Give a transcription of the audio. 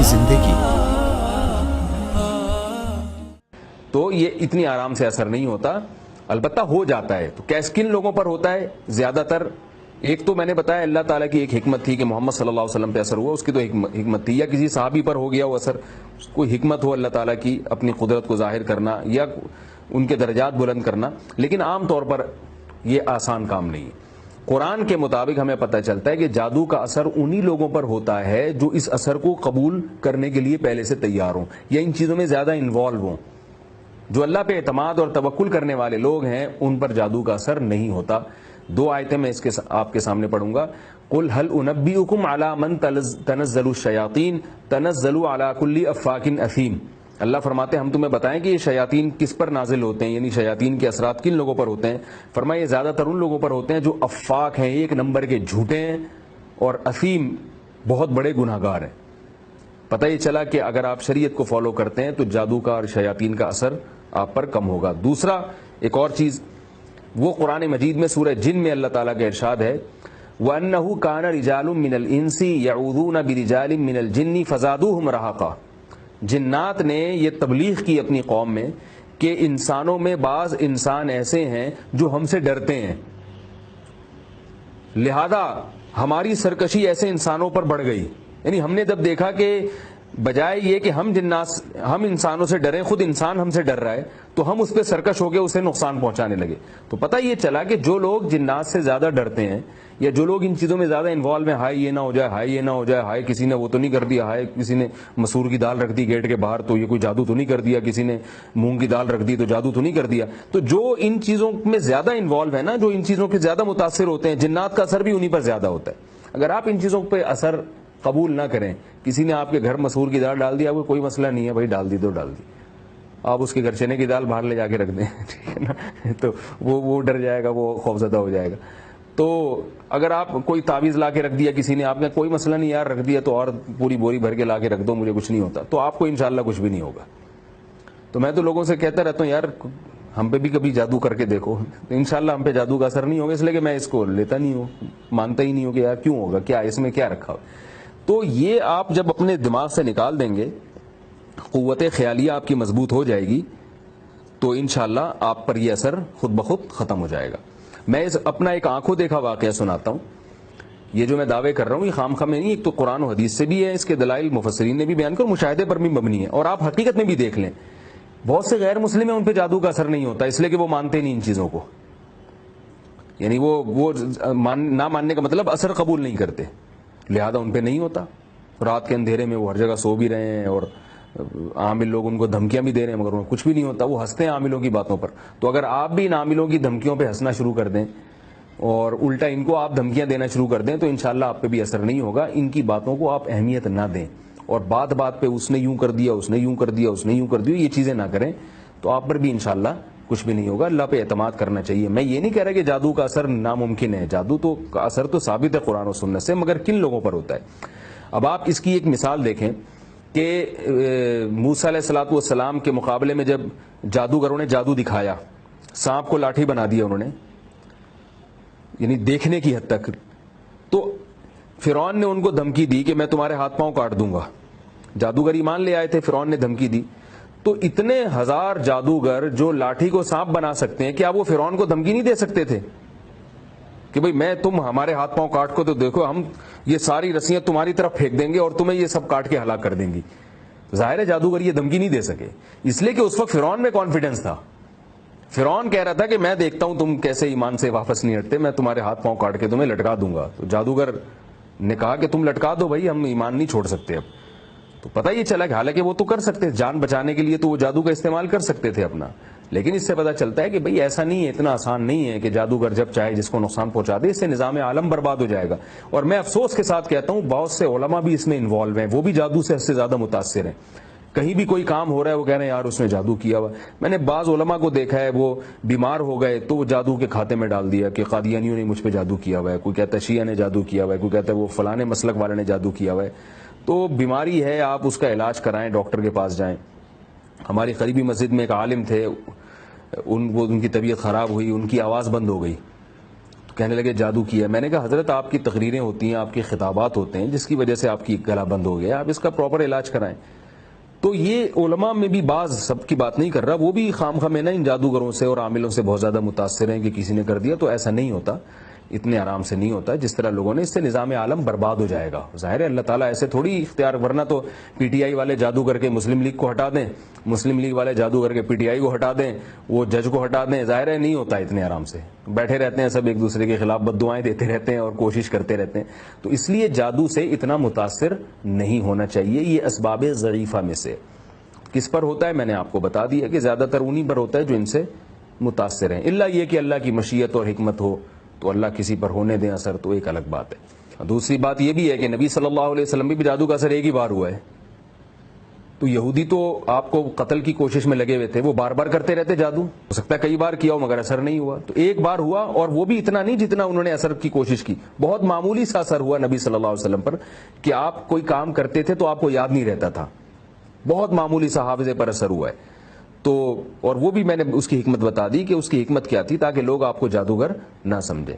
زندگی۔ تو یہ اتنی آرام سے اثر نہیں ہوتا، البتہ ہو جاتا ہے۔ تو کن لوگوں پر ہوتا ہے زیادہ تر؟ ایک تو میں نے بتایا اللہ تعالیٰ کی ایک حکمت تھی کہ محمد صلی اللہ علیہ وسلم پہ اثر ہوا، اس کی تو حکمت تھی، یا کسی صحابی پر ہو گیا وہ اثر، کوئی حکمت ہو اللہ تعالیٰ کی اپنی قدرت کو ظاہر کرنا یا ان کے درجات بلند کرنا، لیکن عام طور پر یہ آسان کام نہیں ہے۔ قرآن کے مطابق ہمیں پتہ چلتا ہے کہ جادو کا اثر انہی لوگوں پر ہوتا ہے جو اس اثر کو قبول کرنے کے لیے پہلے سے تیار ہوں یا ان چیزوں میں زیادہ انوالو ہوں۔ جو اللہ پہ اعتماد اور توکل کرنے والے لوگ ہیں ان پر جادو کا اثر نہیں ہوتا۔ دو آیتیں میں آپ کے سامنے پڑھوں گا۔ قل هل انبئکم علی من تنزل الشیاطین تنزل علی کل افاک اثیم۔ اللہ فرماتے ہیں ہم تمہیں بتائیں کہ یہ شیاطین کس پر نازل ہوتے ہیں، یعنی شیاطین کے اثرات کن لوگوں پر ہوتے ہیں؟ فرمایا یہ زیادہ تر ان لوگوں پر ہوتے ہیں جو افاک ہیں، ایک نمبر کے جھوٹے ہیں، اور اثیم بہت بڑے گناہ گار ہیں۔ پتہ یہ چلا کہ اگر آپ شریعت کو فالو کرتے ہیں تو جادو کا اور شیاطین کا اثر آپ پر کم ہوگا۔ دوسرا ایک اور چیز، وہ قرآن مجید میں سورہ جن میں اللہ تعالیٰ کا ارشاد ہے وَأَنَّهُ كَانَ رِجَالٌ مِّنَ الْإِنسِ يَعُوذُونَ بِرِجَالٍ مِّنَ الْجِنِّ فَزَادُوهُمْ رَهَقًا۔ جنات نے یہ تبلیغ کی اپنی قوم میں کہ انسانوں میں بعض انسان ایسے ہیں جو ہم سے ڈرتے ہیں، لہذا ہماری سرکشی ایسے انسانوں پر بڑھ گئی۔ یعنی ہم نے جب دیکھا کہ بجائے یہ کہ ہم انسانوں سے ڈریں، خود انسان ہم سے ڈر رہا ہے، تو ہم اس پہ سرکش ہو کے اسے نقصان پہنچانے لگے۔ تو پتہ یہ چلا کہ جو لوگ جنات سے زیادہ ڈرتے ہیں یا جو لوگ ان چیزوں میں زیادہ انوالو ہیں، ہائے یہ نہ ہو جائے، ہائے یہ نہ ہو جائے، ہائے کسی نے وہ تو نہیں کر دیا، ہائے کسی نے مسور کی دال رکھ دی گیٹ کے باہر تو یہ کوئی جادو تو نہیں کر دیا، کسی نے مونگ کی دال رکھ دی تو جادو تو نہیں کر دیا۔ تو جو ان چیزوں میں زیادہ انوالو ہے نا، جو ان چیزوں کے زیادہ متاثر ہوتے ہیں، جنات کا اثر بھی انہی پر زیادہ ہوتا ہے۔ اگر آپ ان چیزوں پہ اثر قبول نہ کریں، کسی نے آپ کے گھر مسور کی دال ڈال دیا، وہ کوئی مسئلہ نہیں ہے بھائی، ڈال دی تو ڈال دی، آپ اس کے گھر چنے کی دال باہر لے جا کے رکھ دیں، ٹھیک ہے نا، تو وہ ڈر جائے گا، وہ خوفزدہ ہو جائے گا۔ تو اگر آپ کوئی تعویذ لا کے رکھ دیا کسی نے، آپ نے کوئی مسئلہ نہیں یار، رکھ دیا تو اور پوری بوری بھر کے لا کے رکھ دو، مجھے کچھ نہیں ہوتا، تو آپ کو انشاءاللہ کچھ بھی نہیں ہوگا۔ تو میں تو لوگوں سے کہتا رہتا ہوں یار ہم پہ بھی کبھی جادو کر کے دیکھو، انشاءاللہ ہم پہ جادو کا اثر نہیں ہوگا، اس لیے کہ میں اس کو لیتا نہیں ہوں، مانتا ہی نہیں ہوں کہ یار کیوں ہوگا، کیا اس میں کیا رکھا ہو۔ تو یہ آپ جب اپنے دماغ سے نکال دیں گے، قوت خیالیہ آپ کی مضبوط ہو جائے گی، تو انشاءاللہ آپ پر یہ اثر خود بخود ختم ہو جائے گا۔ میں اپنا ایک آنکھوں دیکھا واقعہ سناتا ہوں۔ یہ جو میں دعوے کر رہا ہوں یہ خام خام میں نہیں، ایک تو قرآن و حدیث سے بھی ہے، اس کے دلائل مفسرین نے بھی بیان کر، مشاہدے پر بھی مبنی ہے، اور آپ حقیقت میں بھی دیکھ لیں بہت سے غیر مسلم ہیں ان پہ جادو کا اثر نہیں ہوتا، اس لیے کہ وہ مانتے نہیں ان چیزوں کو، یعنی وہ نہ ماننے کا مطلب اثر قبول نہیں کرتے، لہذا ان پہ نہیں ہوتا۔ رات کے اندھیرے میں وہ ہر جگہ سو بھی رہے ہیں، اور عامل لوگ ان کو دھمکیاں بھی دے رہے ہیں، مگر کچھ بھی نہیں ہوتا، وہ ہنستے ہیں عاملوں کی باتوں پر۔ تو اگر آپ بھی ان عاملوں کی دھمکیوں پہ ہنسنا شروع کر دیں اور الٹا ان کو آپ دھمکیاں دینا شروع کر دیں، تو انشاءاللہ آپ پہ بھی اثر نہیں ہوگا۔ ان کی باتوں کو آپ اہمیت نہ دیں، اور بات بات پہ اس نے یوں کر دیا، اس نے یوں کر دیا، اس نے یوں کر دیا، یہ چیزیں نہ کریں، تو آپ پر بھی انشاءاللہ کچھ بھی نہیں ہوگا۔ اللہ پہ اعتماد کرنا چاہیے۔ میں یہ نہیں کہہ رہا کہ جادو کا اثر ناممکن ہے، جادو تو کا اثر تو ثابت ہے قرآن و سنت سے، مگر کن لوگوں پر ہوتا ہے۔ اب آپ اس کی ایک مثال دیکھیں کہ موسیٰ علیہ الصلوۃ والسلام کے مقابلے میں جب جادوگروں نے جادو دکھایا، سانپ کو لاٹھی بنا دیا انہوں نے، یعنی دیکھنے کی حد تک، تو فرعون نے ان کو دھمکی دی کہ میں تمہارے ہاتھ پاؤں کاٹ دوں گا۔ جادوگر ایمان لے آئے تھے، فرعون نے دھمکی دی، تو اتنے ہزار جادوگر جو لاٹھی کو سانپ بنا سکتے ہیں، کیا وہ فرعون کو دھمکی نہیں دے سکتے تھے کہ بھئی میں تم ہمارے ہاتھ پاؤں کاٹ کو تو دیکھو، ہم یہ ساری رسیاں تمہاری طرف پھینک دیں گے اور تمہیں یہ سب کاٹ کے ہلاک کر دیں گی۔ ظاہر ہے جادوگر یہ دھمکی نہیں دے سکے، اس لیے کہ اس وقت فرعون میں کانفیڈنس تھا۔ فرعون کہہ رہا تھا کہ میں دیکھتا ہوں تم کیسے ایمان سے واپس نہیں ہٹتے، میں تمہارے ہاتھ پاؤں کاٹ کے تمہیں لٹکا دوں گا۔ تو جادوگر نے کہا کہ تم لٹکا دو بھائی، ہم ایمان نہیں چھوڑ سکتے اب۔ تو پتہ یہ چلا کہ حالانکہ وہ تو کر سکتے، جان بچانے کے لیے تو وہ جادو کا استعمال کر سکتے تھے اپنا، لیکن اس سے پتہ چلتا ہے کہ بھئی ایسا نہیں ہے، اتنا آسان نہیں ہے کہ جادوگر جب چاہے جس کو نقصان پہنچا دے، اس سے نظام عالم برباد ہو جائے گا۔ اور میں افسوس کے ساتھ کہتا ہوں بہت سے علماء بھی اس میں انوالو ہیں، وہ بھی جادو سے حد سے زیادہ متاثر ہیں۔ کہیں بھی کوئی کام ہو رہا ہے وہ کہہ رہے ہیں یار اس نے جادو کیا ہوا۔ میں نے بعض علماء کو دیکھا ہے وہ بیمار ہو گئے تو وہ جادو کے کھاتے میں ڈال دیا کہ قادیانیوں نے مجھ پہ جادو کیا ہوا ہے، کوئی کہتا ہے شیعہ نے جادو کیا ہوا ہے، کوئی کہتا ہے وہ فلاں مسلک والے نے جادو کیا ہوا ہے۔ تو بیماری ہے، آپ اس کا علاج کرائیں، ڈاکٹر کے پاس جائیں۔ ہماری قریبی مسجد میں ایک عالم تھے، ان کی طبیعت خراب ہوئی، ان کی آواز بند ہو گئی، کہنے لگے جادو کیا. میں نے کہا حضرت آپ کی تقریریں ہوتی ہیں, آپ کے خطابات ہوتے ہیں جس کی وجہ سے آپ کی گلا بند ہو گیا, آپ اس کا پراپر علاج کرائیں. تو یہ علماء میں بھی بعض, سب کی بات نہیں کر رہا, وہ بھی خام خواہ میں نا ان جادوگروں سے اور عاملوں سے بہت زیادہ متاثر ہیں کہ کسی نے کر دیا. تو ایسا نہیں ہوتا, اتنے آرام سے نہیں ہوتا جس طرح لوگوں نے. اس سے نظام عالم برباد ہو جائے گا. ظاہر ہے اللہ تعالیٰ ایسے تھوڑی اختیار, ورنہ تو پی ٹی آئی والے جادو کر کے مسلم لیگ کو ہٹا دیں, مسلم لیگ والے جادو کر کے پی ٹی آئی کو ہٹا دیں, وہ جج کو ہٹا دیں. ظاہر ہے نہیں ہوتا اتنے آرام سے, بیٹھے رہتے ہیں سب ایک دوسرے کے خلاف بد دعائیں دیتے رہتے ہیں اور کوشش کرتے رہتے ہیں. تو اس لیے جادو سے اتنا متاثر نہیں ہونا چاہیے. یہ اسباب ضعیفہ میں سے کس پر ہوتا ہے میں نے آپ کو بتا دیا کہ زیادہ تر انہی پر ہوتا ہے جو ان سے متاثر ہیں. الا یہ کہ اللہ کی مشیت اور حکمت ہو تو اللہ کسی پر ہونے دیں اثر, تو ایک الگ بات ہے. دوسری بات یہ بھی ہے کہ نبی صلی اللہ علیہ وسلم بھی جادو کا اثر ایک ہی بار ہوا ہے. تو یہودی تو آپ کو قتل کی کوشش میں لگے ہوئے تھے, وہ بار بار کرتے رہتے جادو, ہو سکتا ہے کئی بار کیا ہو مگر اثر نہیں ہوا. تو ایک بار ہوا, اور وہ بھی اتنا نہیں جتنا انہوں نے اثر کی کوشش کی, بہت معمولی سا اثر ہوا نبی صلی اللہ علیہ وسلم پر کہ آپ کوئی کام کرتے تھے تو آپ کو یاد نہیں رہتا تھا, بہت معمولی سا حافظے پر اثر ہوا ہے. تو اور وہ بھی میں نے اس کی حکمت بتا دی کہ اس کی حکمت کیا تھی, تاکہ لوگ آپ کو جادوگر نہ سمجھیں.